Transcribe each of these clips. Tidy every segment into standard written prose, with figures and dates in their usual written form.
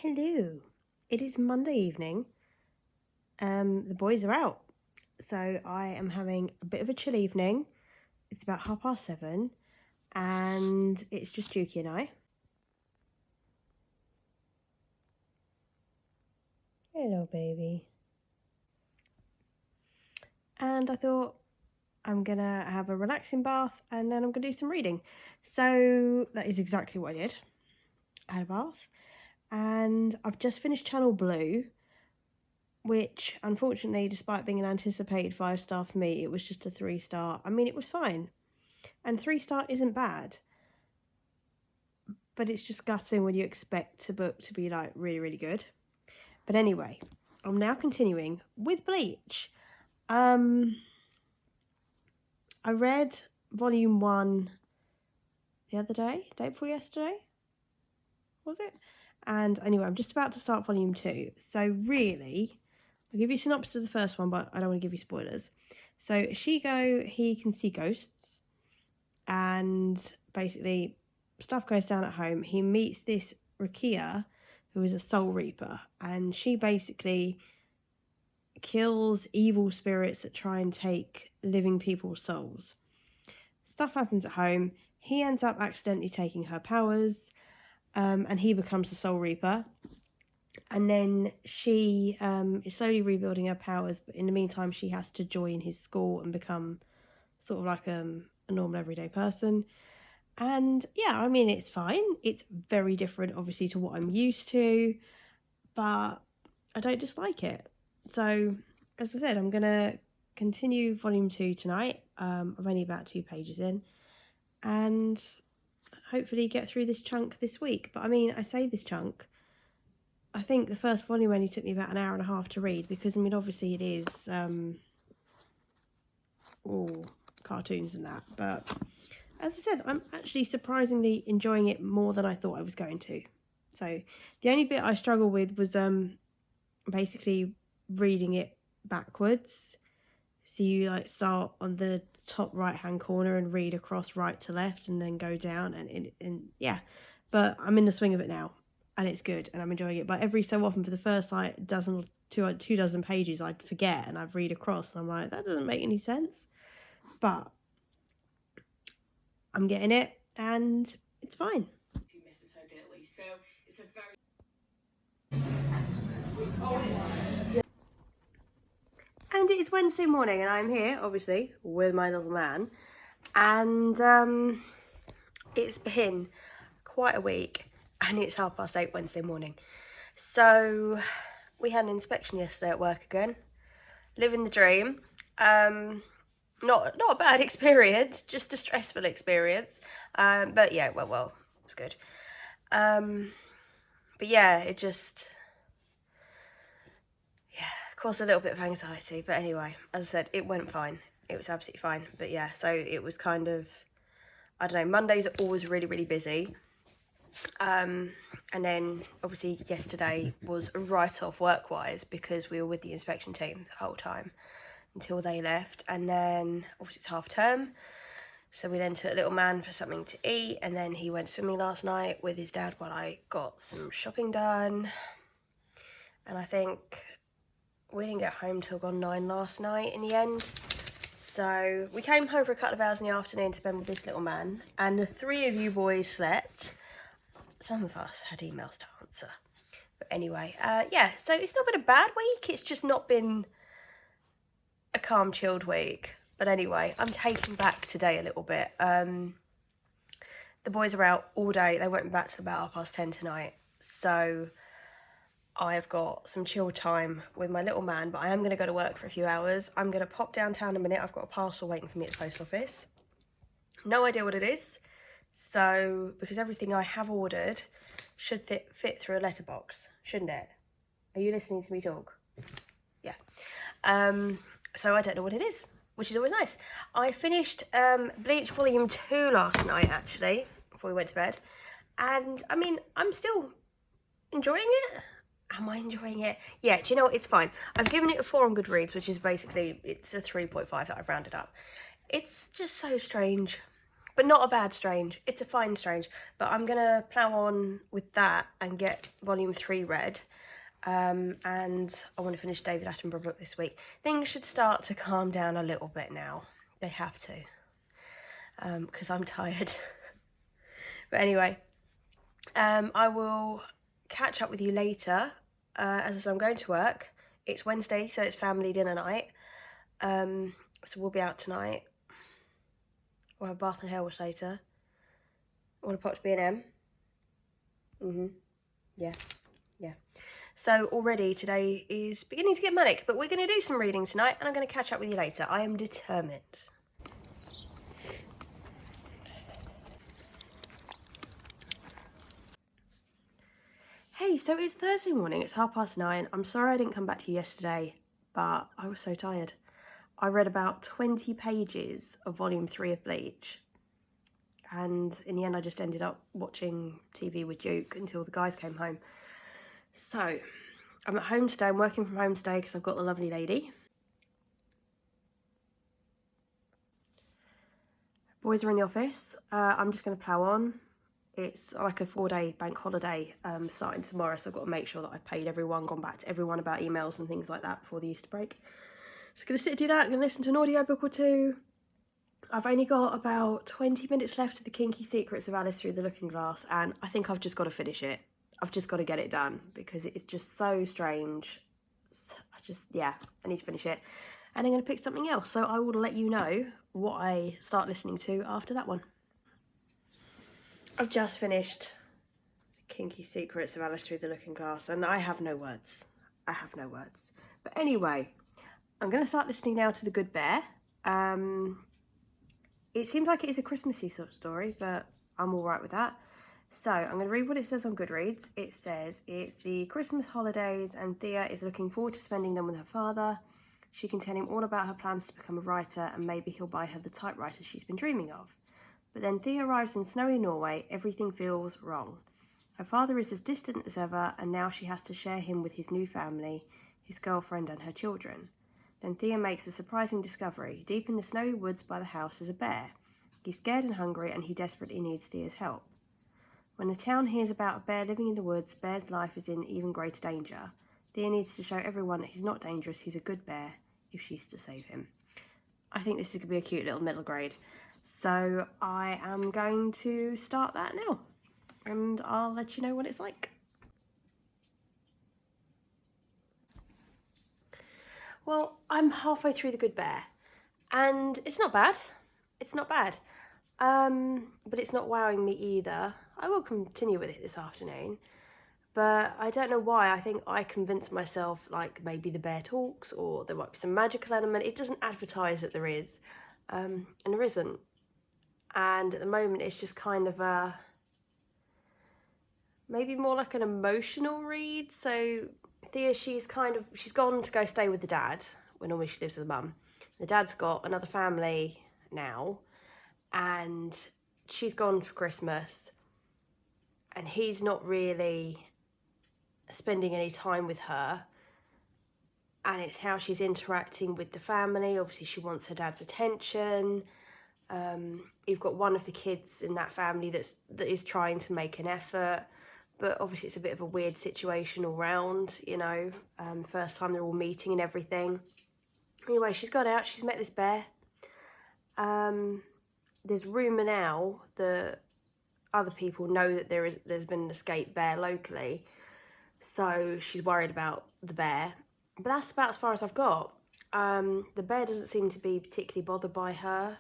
Hello, it is Monday evening. The boys are out, so I am having a bit of a chill evening. It's about 7:30 and it's just Juki and I. Hello, baby. And I thought I'm gonna have a relaxing bath and then I'm gonna do some reading. So that is exactly what I did. I had a bath and I've just finished Channel Blue, which unfortunately, despite being an anticipated 5-star for me, it was just a 3-star. I mean, it was fine. And 3-star isn't bad. But it's just gutting when you expect a book to be like really, really good. But anyway, I'm now continuing with Bleach. I read volume 1 the other day before yesterday, was it? And anyway, I'm just about to start volume 2. So really, I'll give you a synopsis of the first one, but I don't want to give you spoilers. So Shigo, he can see ghosts, and basically stuff goes down at home. He meets this Rukia, who is a soul reaper, and she basically kills evil spirits that try and take living people's souls. Stuff happens at home. He ends up accidentally taking her powers, and he becomes the soul reaper. And then she is slowly rebuilding her powers, but in the meantime she has to join his school and become sort of like a normal everyday person. And yeah, I mean, it's fine. It's very different, obviously, to what I'm used to, but I don't dislike it. So, as I said, I'm going to continue volume 2 tonight. I'm only about 2 pages in, and hopefully get through this chunk this week. But I mean, I say this chunk, I think the first volume only took me about an hour and a half to read, because I mean, obviously it is all cartoons and that, but as I said, I'm actually surprisingly enjoying it more than I thought I was going to. So the only bit I struggle with was basically reading it backwards. So you like start on the top right hand corner and read across right to left and then go down, and yeah, but I'm in the swing of it now and it's good and I'm enjoying it. But every so often, for the first like two dozen pages, I'd forget and I'd read across and I'm like, that doesn't make any sense. But I'm getting it and it's fine. She misses her dearly, so it's a very... And it is Wednesday morning and I'm here, obviously, with my little man. And it's been quite a week and it's 8:30 Wednesday morning. So we had an inspection yesterday at work again. Living the dream. Not a bad experience, just a stressful experience. But yeah, well, it was good. But yeah, it just... yeah, caused a little bit of anxiety. But anyway, as I said, it went fine. It was absolutely fine. But yeah, so it was kind of, I don't know, Mondays are always really, really busy. And then obviously yesterday was a write-off work-wise because we were with the inspection team the whole time until they left. And then obviously it's half term, so we then took little man for something to eat, and then he went swimming last night with his dad while I got some shopping done. And I think we didn't get home till gone 9 last night in the end. So we came home for a couple of hours in the afternoon to spend with this little man, and the 3 of you boys slept. Some of us had emails to answer. But anyway, yeah, so it's not been a bad week. It's just not been a calm, chilled week. But anyway, I'm taking back today a little bit. The boys are out all day. They won't be back till about 10:30 tonight. So I've got some chill time with my little man, but I am going to go to work for a few hours. I'm going to pop downtown in a minute. I've got a parcel waiting for me at the post office. No idea what it is. So, because everything I have ordered should fit through a letterbox, shouldn't it? Are you listening to me talk? Yeah. So I don't know what it is, which is always nice. I finished Bleach Volume 2 last night, actually, before we went to bed. And, I mean, I'm still enjoying it. Am I enjoying it? Yeah, do you know what? It's fine. I've given it a 4 on Goodreads, which is basically, it's a 3.5 that I've rounded up. It's just so strange but not a bad strange. It's a fine strange. But I'm going to plough on with that and get volume 3 read. And I want to finish David Attenborough book this week. Things should start to calm down a little bit now. They have to. Because I'm tired. But anyway, I will catch up with you later. As I'm going to work. It's Wednesday, so it's family dinner night. So we'll be out tonight. We'll have bath and hair wash later. I want to pop to B&M. Yeah. So already today is beginning to get manic, but we're going to do some reading tonight and I'm going to catch up with you later. I am determined. Hey, so it's Thursday morning, it's 9:30. I'm sorry I didn't come back to you yesterday, but I was so tired. I read about 20 pages of volume 3 of Bleach. And in the end, I just ended up watching TV with Duke until the guys came home. So, I'm at home today. I'm working from home today because I've got the lovely lady. Boys are in the office. I'm just going to plough on. It's like a 4-day bank holiday starting tomorrow, so I've got to make sure that I've paid everyone, gone back to everyone about emails and things like that before the Easter break. So I'm going to sit and do that. I'm going to listen to an audiobook or two. I've only got about 20 minutes left of The Kinky Secrets of Alice Through the Looking Glass, and I think I've just got to finish it. I've just got to get it done because it's just so strange. I need to finish it. And I'm going to pick something else, so I will let you know what I start listening to after that one. I've just finished The Kinky Secrets of Alice Through the Looking Glass, and I have no words. But anyway, I'm going to start listening now to The Good Bear. It seems like it is a Christmassy sort of story, but I'm all right with that. So I'm going to read what it says on Goodreads. It says it's the Christmas holidays and Thea is looking forward to spending them with her father. She can tell him all about her plans to become a writer and maybe he'll buy her the typewriter she's been dreaming of. But then Thea arrives in snowy Norway, everything feels wrong. Her father is as distant as ever and now she has to share him with his new family, his girlfriend and her children. Then Thea makes a surprising discovery. Deep in the snowy woods by the house is a bear. He's scared and hungry and he desperately needs Thea's help. When the town hears about a bear living in the woods, Bear's life is in even greater danger. Thea needs to show everyone that he's not dangerous, he's a good bear, if she's to save him. I think this is going to be a cute little middle grade. So I am going to start that now. And I'll let you know what it's like. Well, I'm halfway through The Good Bear. And it's not bad. But it's not wowing me either. I will continue with it this afternoon, but I don't know why. I think I convinced myself like maybe the bear talks or there might be some magical element. It doesn't advertise that there is, and there isn't. And at the moment it's just kind of a, maybe more like an emotional read. So Thea, she's gone to go stay with the dad when normally she lives with the mum. The dad's got another family now and she's gone for Christmas and he's not really spending any time with her, and it's how she's interacting with the family. Obviously she wants her dad's attention. You've got one of the kids in that family that is trying to make an effort, but obviously it's a bit of a weird situation all round, you know. First time they're all meeting and everything. Anyway, she's gone out, she's met this bear. There's rumour now that other people know that there's been an escaped bear locally, so she's worried about the bear. But that's about as far as I've got. The bear doesn't seem to be particularly bothered by her.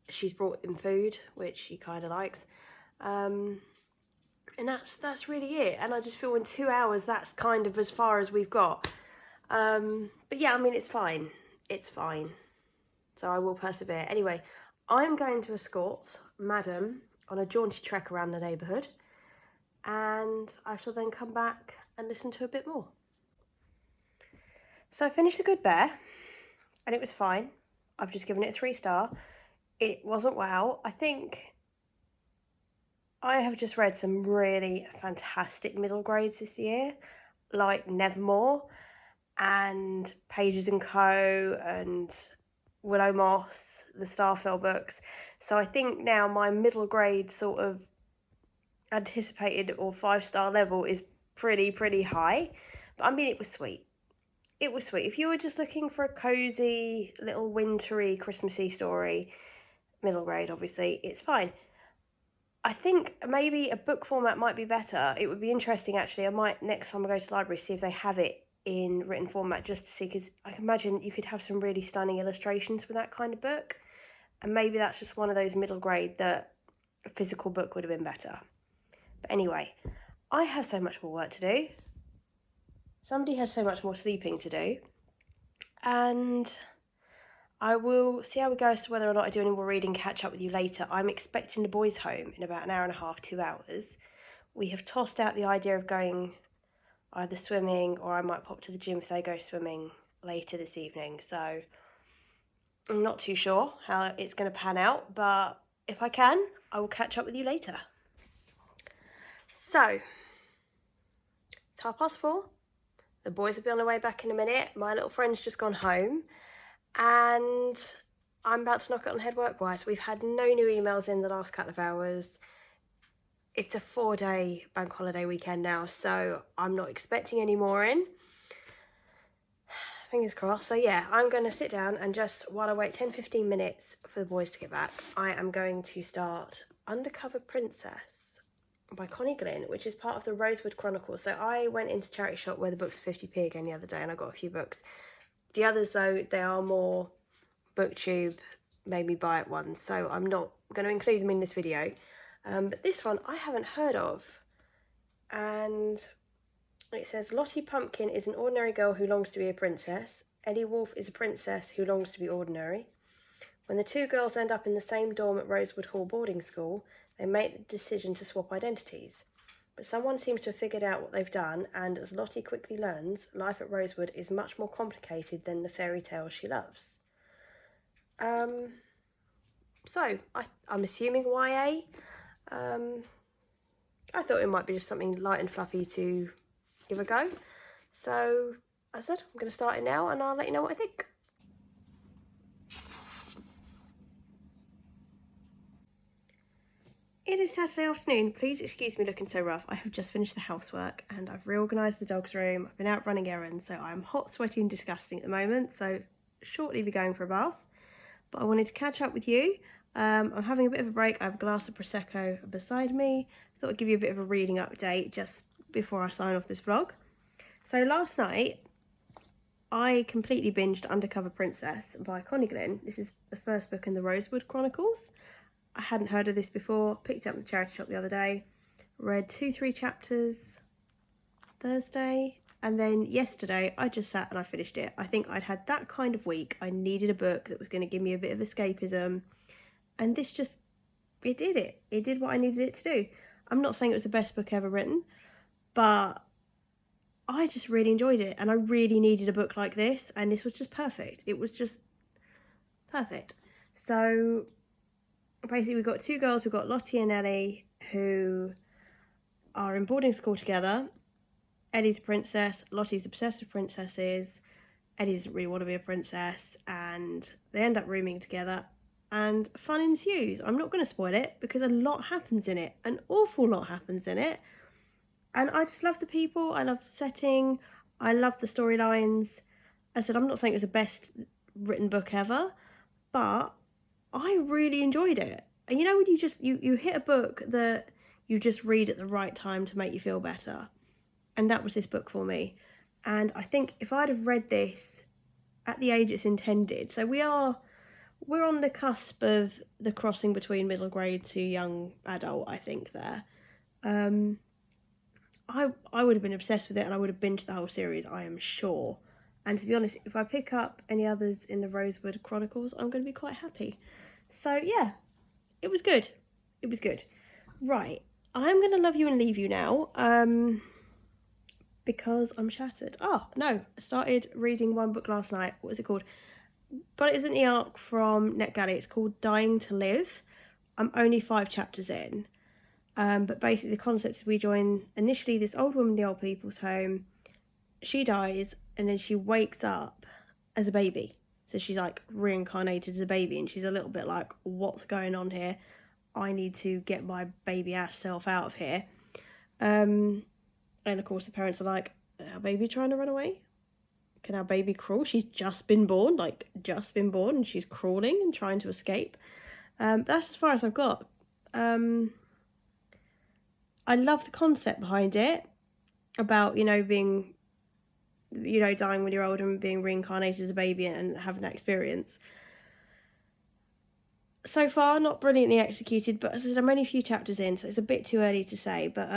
She's brought him food, which he kind of likes. And that's really it. And I just feel in 2 hours, that's kind of as far as we've got. But yeah, I mean, it's fine. It's fine. So I will persevere. Anyway, I'm going to escort Madam on a jaunty trek around the neighbourhood. And I shall then come back and listen to a bit more. So I finished The Good Bear, and it was fine. I've just given it a 3-star. It wasn't wow. I think I have just read some really fantastic middle grades this year, like Nevermore and Pages & Co. and Willow Moss, the Starfell books. So I think now my middle grade sort of anticipated or 5-star level is pretty high. But I mean, it was sweet. It was sweet. If you were just looking for a cozy little wintry Christmassy story, middle grade obviously, it's fine. I think maybe a book format might be better. It would be interesting actually. I might next time I go to the library see if they have it in written format just to see, because I can imagine you could have some really stunning illustrations with that kind of book. And maybe that's just one of those middle grade that a physical book would have been better. But anyway, I have so much more work to do. Somebody has so much more sleeping to do. And I will see how we go as to whether or not I do any more reading, catch up with you later. I'm expecting the boys home in about an hour and a half, 2 hours. We have tossed out the idea of going either swimming, or I might pop to the gym if they go swimming later this evening. So I'm not too sure how it's going to pan out, but if I can, I will catch up with you later. So, it's 4:30. The boys will be on their way back in a minute. My little friend's just gone home. And I'm about to knock it on the head work-wise. We've had no new emails in the last couple of hours. It's a 4-day bank holiday weekend now, so I'm not expecting any more in. Fingers crossed. So yeah, I'm going to sit down and just, while I wait 10-15 minutes for the boys to get back, I am going to start Undercover Princess by Connie Glynn, which is part of the Rosewood Chronicles. So I went into charity shop where the books 50p again the other day, and I got a few books. The others, though, they are more BookTube, made me buy it ones, so I'm not going to include them in this video. But this one I haven't heard of. And it says, Lottie Pumpkin is an ordinary girl who longs to be a princess. Ellie Wolf is a princess who longs to be ordinary. When the two girls end up in the same dorm at Rosewood Hall boarding school, they make the decision to swap identities. But someone seems to have figured out what they've done, and as Lottie quickly learns, life at Rosewood is much more complicated than the fairy tales she loves. So, I'm assuming YA. I thought it might be just something light and fluffy to give a go. So, as I said, I'm going to start it now, and I'll let you know what I think. It is Saturday afternoon. Please excuse me looking so rough. I have just finished the housework and I've reorganised the dog's room. I've been out running errands, so I'm hot, sweaty and disgusting at the moment. So shortly be going for a bath. But I wanted to catch up with you. I'm having a bit of a break. I have a glass of Prosecco beside me. I thought I'd give you a bit of a reading update just before I sign off this vlog. So last night, I completely binged Undercover Princess by Connie Glynn. This is the first book in the Rosewood Chronicles. I hadn't heard of this before, picked it up in the charity shop the other day, read 2-3 chapters Thursday, and then yesterday I just sat and I finished it. I think I'd had that kind of week. I needed a book that was going to give me a bit of escapism, and this just, it did it. It did what I needed it to do. I'm not saying it was the best book ever written, but I just really enjoyed it, and I really needed a book like this, and this was just perfect. It was just perfect. So basically we've got two girls, we've got Lottie and Ellie, who are in boarding school together. Ellie's a princess, Lottie's obsessed with princesses, Ellie doesn't really want to be a princess, and they end up rooming together and fun ensues. I'm not going to spoil it because a lot happens in it, an awful lot happens in it, and I just love the people, I love the setting, I love the storylines. As I said, I'm not saying it was the best written book ever, but I really enjoyed it. And you know when you just, you hit a book that you just read at the right time to make you feel better. And that was this book for me. And I think if I'd have read this at the age it's intended, so we're on the cusp of the crossing between middle grade to young adult, I think there. I would have been obsessed with it and I would have binged the whole series, I am sure. And to be honest, if I pick up any others in the Rosewood Chronicles, I'm going to be quite happy. So yeah, it was good. It was good. Right, I'm going to love you and leave you now because I'm shattered. Oh, no, I started reading one book last night. What was it called? Got it as an e-arc from NetGalley. It's called Dying to Live. I'm only 5 chapters in. But basically the concept is we join initially this old woman in the old people's home. She dies and then she wakes up as a baby. So she's like reincarnated as a baby, and she's a little bit like, what's going on here? I need to get my baby ass self out of here. And of course the parents are like, our baby trying to run away? Can our baby crawl? She's just been born, and she's crawling and trying to escape. That's as far as I've got. I love the concept behind it, about, you know, being, you know, dying when you're older and being reincarnated as a baby and having that experience. So far, not brilliantly executed, but as I said, I'm only a few chapters in, so it's a bit too early to say. But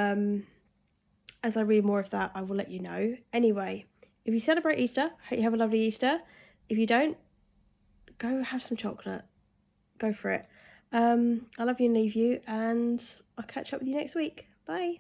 as I read more of that, I will let you know. Anyway, if you celebrate Easter, hope you have a lovely Easter. If you don't, go have some chocolate. Go for it. I love you and leave you, and I'll catch up with you next week. Bye.